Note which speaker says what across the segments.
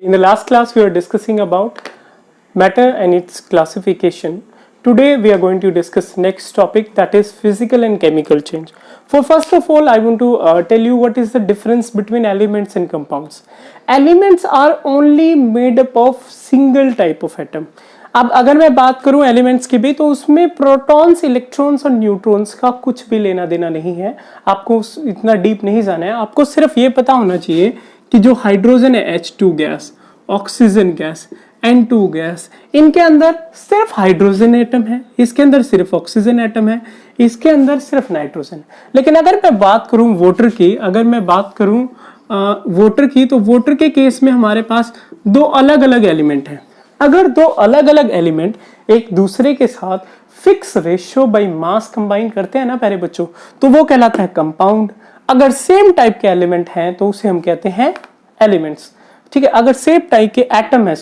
Speaker 1: In the last class, we were discussing about matter and its classification. Today, we are going to discuss next topic, that is physical and chemical change. First of all, I want to tell you what is the difference between elements and compounds. Elements are only made up of single type of atom. अब अगर मैं बात करूं elements की भी, तो उसमें protons, electrons और न्यूट्रॉन्स का कुछ भी लेना देना नहीं है. आपको इतना डीप नहीं जाना है. आपको सिर्फ ये पता होना चाहिए कि जो हाइड्रोजन है H2 gas, oxygen gas, N2 gas, इनके अंदर सिर्फ हाइड्रोजन एटम है, इसके अंदर सिर्फ ऑक्सीजन एटम है, इसके अंदर सिर्फ नाइट्रोजन है. लेकिन अगर मैं बात करूं वाटर की, तो वाटर के केस में हमारे पास दो अलग अलग एलिमेंट हैं. अगर दो अलग अलग एलिमेंट एक दूसरे के साथ fix ratio by mass combine करते हैं ना प्यारे बच्चों, तो वो कहलाता है कंपाउंड. अगर सेम टाइप के एलिमेंट हैं तो उसे हम कहते हैं एलिमेंट्स. ठीक है, अगर सेम टाइप के एटम है,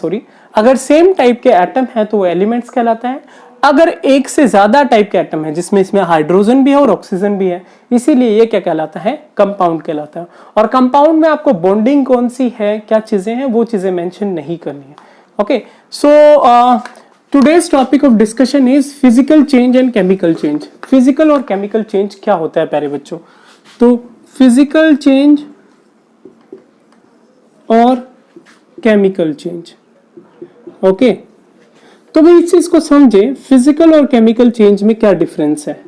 Speaker 1: अगर सेम टाइप के एटम है तो वो एलिमेंट्स कहलाता है. अगर एक से ज्यादा टाइप के एटम है जिसमें इसमें हाइड्रोजन भी है और ऑक्सीजन भी है, इसीलिए ये क्या कहलाता है, कंपाउंड कहलाता है. और कंपाउंड में आपको बॉन्डिंग कौन सी है, क्या चीजें हैं, वो चीजें मेंशन नहीं करनी है. Okay, so today's topic of discussion is physical change and chemical change. Physical और chemical change क्या होता है प्यारे बच्चों? तो physical change और chemical change. Okay, तो भाई इस चीज को समझे, physical और chemical change में क्या डिफरेंस है.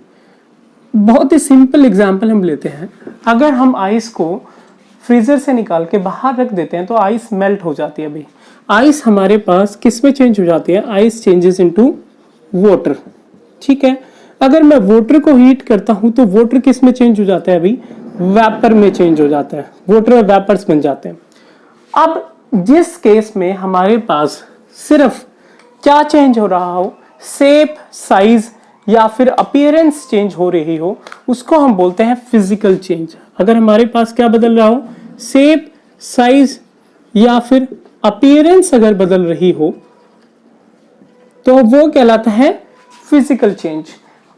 Speaker 1: बहुत ही सिंपल एग्जांपल हम लेते हैं. अगर हम आइस को फ्रीजर से निकाल के बाहर रख देते हैं तो आइस मेल्ट हो जाती है. अभी आइस हमारे पास किस में चेंज हो जाती है, आइस चेंजेस इनटू वाटर. ठीक है, अगर मैं वाटर को हीट करता हूं तो वाटर किस में चेंज हो जाता है, अभी वेपर में चेंज हो जाता है. वाटर और वेपर्स बन जाते हैं. अब जिस केस में हमारे पास सिर्फ क्या चेंज हो रहा हो, शेप, साइज या फिर अपीयरेंस चेंज हो रही हो, उसको हम बोलते हैं फिजिकल चेंज. अगर हमारे पास क्या बदल रहा हो, शेप, साइज या फिर अपीयरेंस अगर बदल रही हो, तो वो कहलाता है फिजिकल चेंज.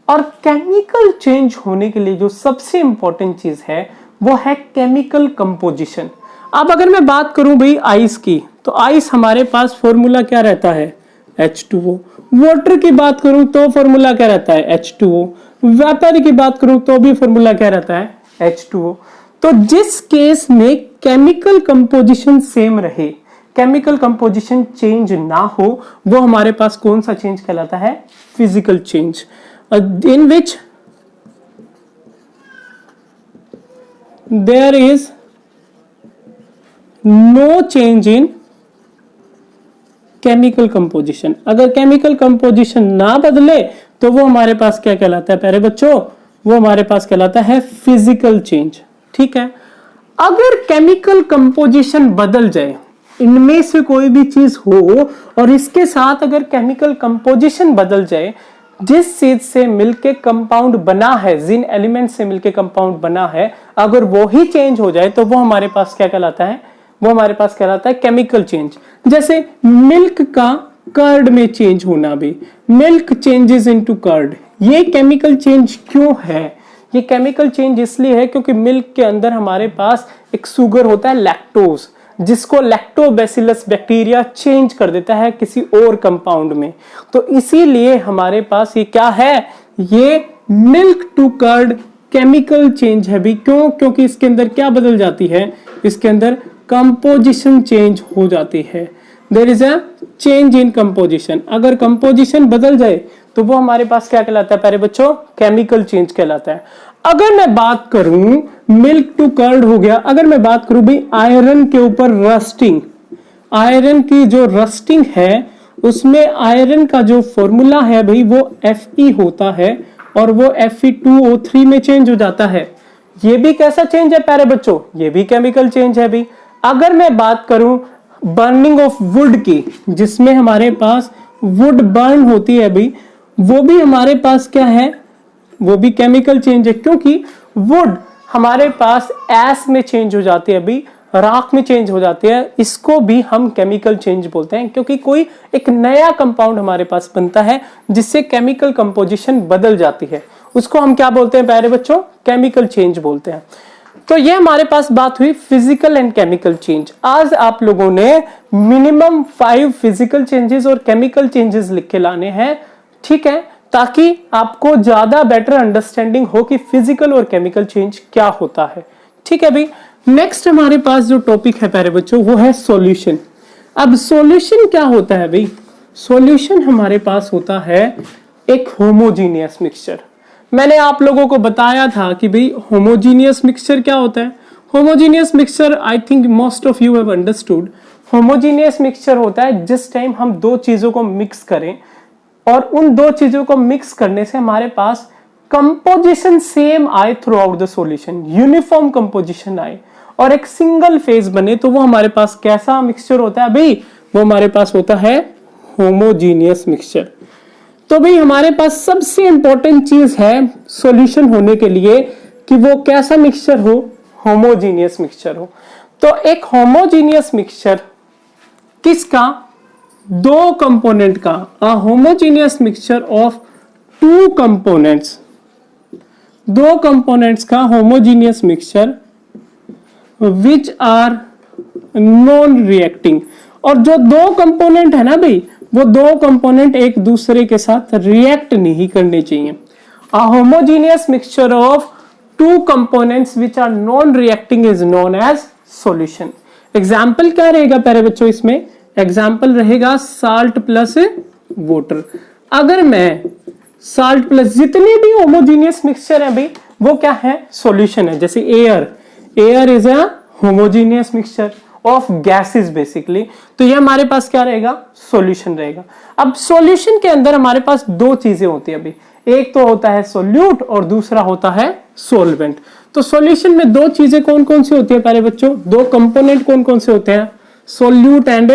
Speaker 1: और केमिकल चेंज होने के लिए जो सबसे इंपॉर्टेंट चीज है वो है केमिकल कंपोजिशन. अब अगर मैं बात करूं भाई आइस की, तो आइस हमारे पास फॉर्मूला क्या रहता है, H2O. वाटर की बात करूं तो फॉर्मूला क्या रहता है, H2O. वेपर की बात करूं तो भी फॉर्मूला क्या रहता है, H2O. तो जिस केस में केमिकल कंपोजिशन सेम रहे, केमिकल कंपोजिशन चेंज ना हो, वो हमारे पास कौन सा चेंज कहलाता है, physical change. In which there is no change in chemical composition. अगर केमिकल कंपोजिशन ना बदले तो वो हमारे पास क्या कहलाता है प्यारे बच्चों, वो हमारे पास कहलाता है फिजिकल चेंज. ठीक है, अगर केमिकल कंपोजिशन बदल जाए, इनमें से कोई भी चीज हो और इसके साथ अगर केमिकल कंपोजिशन बदल जाए, जिस चीज से मिलके कंपाउंड बना है, जिन एलिमेंट से मिलके कंपाउंड बना है, अगर वो ही चेंज हो जाए तो वो हमारे पास क्या कहलाता है, वो हमारे पास कहलाता है केमिकल चेंज. जैसे मिल्क का कर्ड में चेंज होना, भी मिल्क चेंजेस इनटू कर्ड, ये केमिकल चेंज क्यों है, ये केमिकल चेंज इसलिए है क्योंकि मिल्क के अंदर हमारे पास एक शुगर होता है लैक्टोज, जिसको लैक्टोबैसिलस बैक्टीरिया चेंज कर देता है किसी और कंपाउंड में. तो इसीलिए हमारे पास ये क्या है, ये milk to curd chemical change है भी. क्यों, क्योंकि इसके अंदर क्या बदल जाती है, इसके अंदर कंपोजिशन चेंज हो जाती है. There is a change in composition. अगर कंपोजिशन बदल जाए तो वो हमारे पास क्या कहलाता है प्यारे बच्चों, केमिकल चेंज कहलाता है. अगर मैं बात करूं मिल्क टू कर्ड हो गया, अगर मैं बात करूं भाई आयरन के ऊपर रस्टिंग, आयरन की जो रस्टिंग है उसमें आयरन का जो फॉर्मूला है भाई वो Fe होता है और वो Fe2O3 में चेंज हो जाता है. ये भी कैसा चेंज है प्यारे बच्चों, ये भी केमिकल चेंज है भी. अगर मैं बात करूं बर्निंग ऑफ वुड की, जिसमें हमारे पास वुड बर्न होती है भाई, वो भी हमारे पास क्या है, वो भी केमिकल चेंज है. क्योंकि वुड हमारे पास एस में चेंज हो जाती है, अभी राख में चेंज हो जाती है. इसको भी हम केमिकल चेंज बोलते हैं, क्योंकि कोई एक नया कंपाउंड हमारे पास बनता है जिससे केमिकल कंपोजिशन बदल जाती है. उसको हम क्या बोलते हैं प्यारे बच्चों, केमिकल चेंज बोलते हैं. तो ये हमारे पास बात हुई फिजिकल एंड केमिकल चेंज। आज आप लोगों ने मिनिमम 5 फिजिकल चेंजेस और केमिकल चेंजेस लिख के लाने हैं, ठीक है, ताकि आपको ज्यादा बेटर अंडरस्टैंडिंग हो कि फिजिकल और केमिकल चेंज क्या होता है। ठीक है भाई, नेक्स्ट हमारे पास जो टॉपिक है प्यारे बच्चों वो है सॉल्यूशन। अब सॉल्यूशन क्या होता है भाई? सॉल्यूशन हमारे पास होता है एक होमोजीनियस मिक्सचर। मैंने आप लोगों को बताया था कि भाई होमोजीनियस मिक्सचर क्या होता है। Homogeneous mixture I think most of you have understood. Homogeneous mixture होता है जिस टाइम हम दो चीजों को मिक्स करें और उन दो चीजों को मिक्स करने से हमारे पास कंपोजिशन सेम आए through out the solution, uniform composition आए और एक सिंगल फेज बने, तो वो हमारे पास कैसा मिक्सचर होता है भाई? वो हमारे पास होता है होमोजीनियस मिक्सचर। तो भाई हमारे पास सबसे इंपॉर्टेंट चीज है सॉल्यूशन होने के लिए कि वो कैसा मिक्सचर हो? होमोजीनियस मिक्सचर हो। तो एक होमोजीनियस मिक्सचर किसका? दो कंपोनेंट का। A homogeneous mixture of two components, दो कंपोनेंट्स का homogeneous mixture which are non reacting. और जो दो कंपोनेंट है ना भाई, वो दो कंपोनेंट एक दूसरे के साथ रिएक्ट नहीं करने चाहिए। A homogeneous mixture of two components which are non reacting is known as solution. Example क्या रहेगा प्यारे बच्चों? इसमें एग्जाम्पल रहेगा साल्ट प्लस वाटर। अगर मैं साल्ट प्लस जितने भी होमोजीनियस मिक्सचर है भाई वो क्या है? सॉल्यूशन है। जैसे air is a homogeneous mixture of gases basically, तो ये हमारे पास क्या रहेगा? सॉल्यूशन रहेगा। अब सॉल्यूशन के अंदर हमारे पास दो चीजें होती है अभी, एक तो होता है सोल्यूट और दूसरा होता है सोलवेंट। तो सॉल्यूशन में दो चीजें कौन कौन सी होती है प्यारे बच्चों? दो कंपोनेंट कौन कौन से होते हैं? Solute and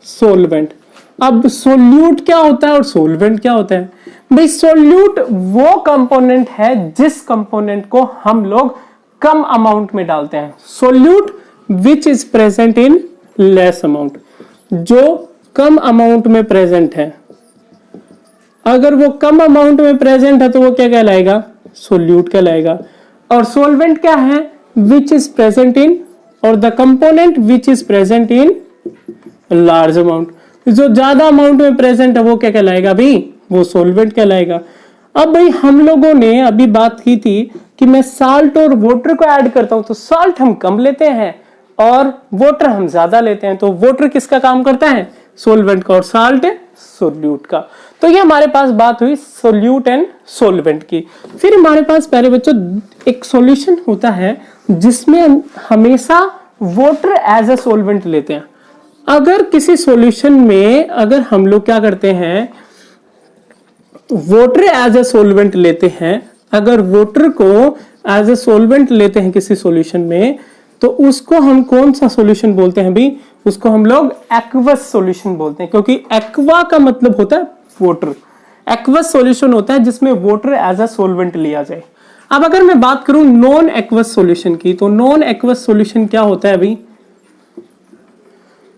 Speaker 1: solvent. अब सोल्यूट क्या होता है और सोलवेंट क्या होता है? भाई सोल्यूट वो कंपोनेंट है जिस कंपोनेंट को हम लोग कम अमाउंट में डालते हैं। Solute which is present in less amount, जो कम अमाउंट में प्रेजेंट है। अगर वो कम अमाउंट में प्रेजेंट है तो वो क्या कहलाएगा? सोल्यूट कहलाएगा। और सोलवेंट क्या है? विच इज प्रेजेंट इन, और the component which is present in large amount, जो ज्यादा अमाउंट में प्रेजेंट है वो क्या कहलाएगा भाई? वो सोलवेंट कहलाएगा। अब भाई हम लोगों ने अभी बात की थी कि मैं साल्ट और वाटर को ऐड करता हूं, तो साल्ट हम कम लेते हैं और वाटर हम ज्यादा लेते हैं, तो वाटर किसका काम करता है? सोलवेंट का, और साल्ट सोल्यूट का। तो ये हमारे पास बात हुई सोल्यूट एंड सोलवेंट की। फिर हमारे पास प्यारे बच्चों एक सॉल्यूशन होता है जिसमें हमेशा वाटर एज अ सोलवेंट लेते हैं। अगर किसी सॉल्यूशन में अगर हम लोग क्या करते हैं, वाटर एज अ सोलवेंट लेते हैं, अगर वाटर को एज अ सोलवेंट लेते हैं किसी सॉल्यूशन में, तो उसको हम कौन सा सॉल्यूशन बोलते हैं भाई? उसको हम लोग एक्वस सॉल्यूशन बोलते हैं, क्योंकि एक्वा का मतलब होता है वाटर। एक्वस सॉल्यूशन होता है जिसमें वाटर एज अ सोलवेंट लिया जाए। अब अगर मैं बात करूं नॉन एक्वस सॉल्यूशन की, तो नॉन एक्वस सॉल्यूशन क्या होता है भाई?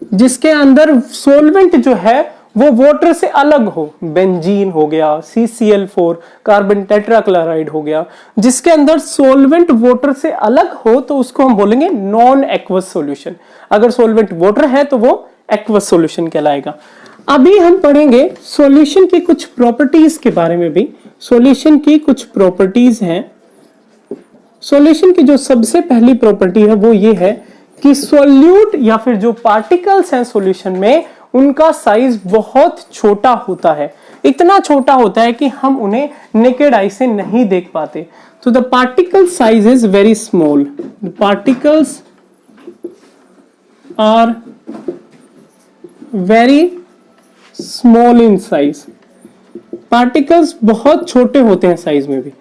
Speaker 1: जिसके अंदर सोलवेंट जो है वो वाटर से अलग हो। बेंजीन हो गया, CCl4, कार्बन टेट्राक्लोराइड हो गया, जिसके अंदर सोलवेंट वाटर से अलग हो तो उसको हम बोलेंगे नॉन एक्वस सॉल्यूशन। अगर सोलवेंट वाटर है तो वो एक्वस सॉल्यूशन कहलाएगा। अभी हम पढ़ेंगे सॉल्यूशन की कुछ प्रॉपर्टीज के बारे में भी। सॉल्यूशन की कुछ प्रॉपर्टीज हैं। सॉल्यूशन की जो सबसे पहली प्रॉपर्टी है वो ये है कि सॉल्यूट या फिर जो पार्टिकल्स हैं सॉल्यूशन में, उनका साइज बहुत छोटा होता है। इतना छोटा होता है कि हम उन्हें नेकेड आई से नहीं देख पाते। तो the particle size is very small. The particles are very small in size. Particles बहुत छोटे होते हैं साइज में भी।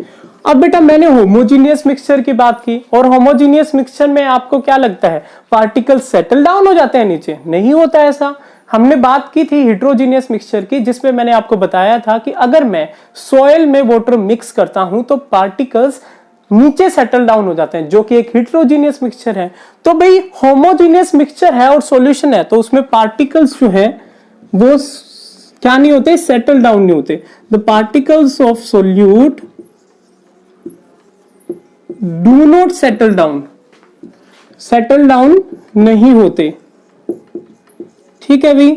Speaker 1: अब बेटा मैंने होमोजीनियस मिक्सचर की बात की, और होमोजीनियस मिक्सचर में आपको क्या लगता है पार्टिकल सेटल डाउन हो जाते हैं नीचे? नहीं होता ऐसा। हमने बात की थी हेट्रोजीनियस मिक्सचर की, जिसमें मैंने आपको बताया था कि अगर मैं सॉइल में वाटर मिक्स करता हूं तो पार्टिकल्स नीचे सेटल डाउन हो जाते हैं, जो कि एक हेट्रोजीनियस मिक्सचर है। तो भाई होमोजीनियस मिक्सचर है और सॉल्यूशन है, तो उसमें पार्टिकल्स जो है वो क्या नहीं होते? सेटल डाउन नहीं होते। The particles of solute do not settle down, settle down नहीं होते। ठीक है भाई।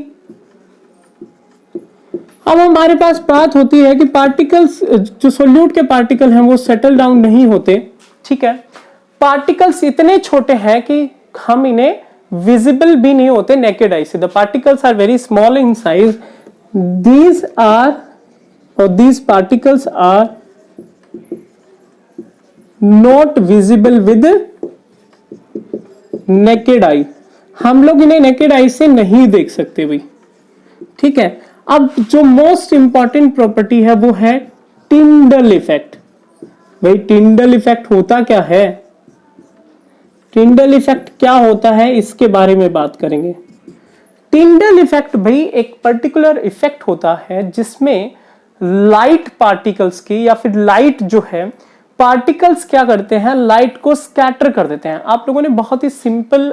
Speaker 1: अब हमारे पास बात होती है कि पार्टिकल्स, जो सोल्यूट के पार्टिकल हैं वो सेटल डाउन नहीं होते। ठीक है, पार्टिकल्स इतने छोटे हैं कि हम इन्हें विजिबल भी नहीं होते नेकेड आई से। The particles are very small in size, these are और these particles are not visible with naked eye. हम लोग इन्हें नेकेड आई से नहीं देख सकते भाई। ठीक है, अब जो मोस्ट इंपॉर्टेंट प्रॉपर्टी है वो है टिंडल इफेक्ट। भाई टिंडल इफेक्ट होता क्या है, टिंडल इफेक्ट क्या होता है इसके बारे में बात करेंगे। टिंडल इफेक्ट भाई एक पर्टिकुलर इफेक्ट होता है जिसमें लाइट पार्टिकल्स की, या फिर लाइट जो है, पार्टिकल्स क्या करते हैं, लाइट को स्कैटर कर देते हैं। आप लोगों ने बहुत ही सिंपल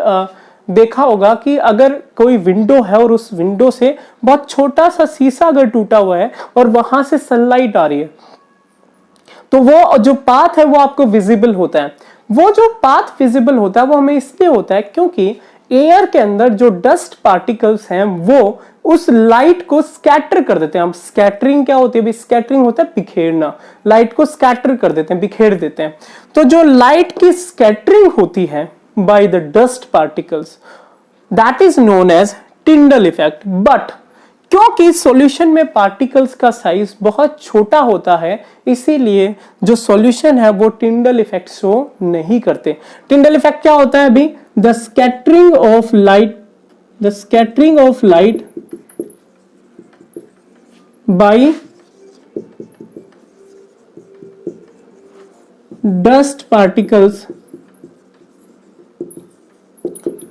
Speaker 1: देखा होगा कि अगर कोई विंडो है और उस विंडो से बहुत छोटा सा शीशा अगर टूटा हुआ है और वहां से सनलाइट आ रही है, तो वो जो पाथ है वो आपको विजिबल होता है। वो जो पाथ विजिबल होता है वो हमें इसलिए होता है क्योंकि एयर के अंदर जो डस्ट पार्टिकल्स हैं वो उस लाइट को स्कैटर कर देते हैं। हम स्कैटरिंग क्या होती है, स्कैटरिंग होता है बिखेरना, लाइट को स्कैटर कर देते हैं, बिखेर देते हैं। तो जो लाइट की स्कैटरिंग होती है by the dust particles, that is known as Tyndall effect. But क्योंकि सॉल्यूशन में पार्टिकल्स का साइज बहुत छोटा होता है, इसीलिए जो सॉल्यूशन है वो टिंडल इफेक्ट शो नहीं करते। टिंडल इफेक्ट क्या होता है अभी, the scattering of light, the scattering of light by dust particles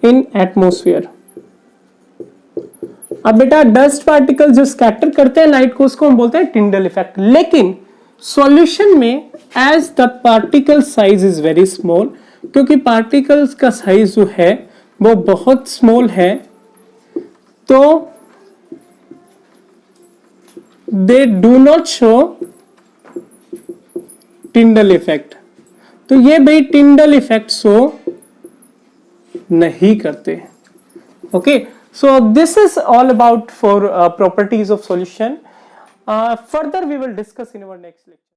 Speaker 1: in atmosphere. अब बेटा डस्ट पार्टिकल जो स्कैटर करते हैं लाइट को, उसको हम बोलते हैं टिंडल इफेक्ट। लेकिन सॉल्यूशन में as the particle size is very small, क्योंकि पार्टिकल्स का साइज जो है वो बहुत स्मॉल है, तो they do not show Tyndall effect. तो ये भाई टिंडल इफेक्ट शो नहीं करते। Okay, so this is all about for properties of solution. Further we will discuss in our next lecture.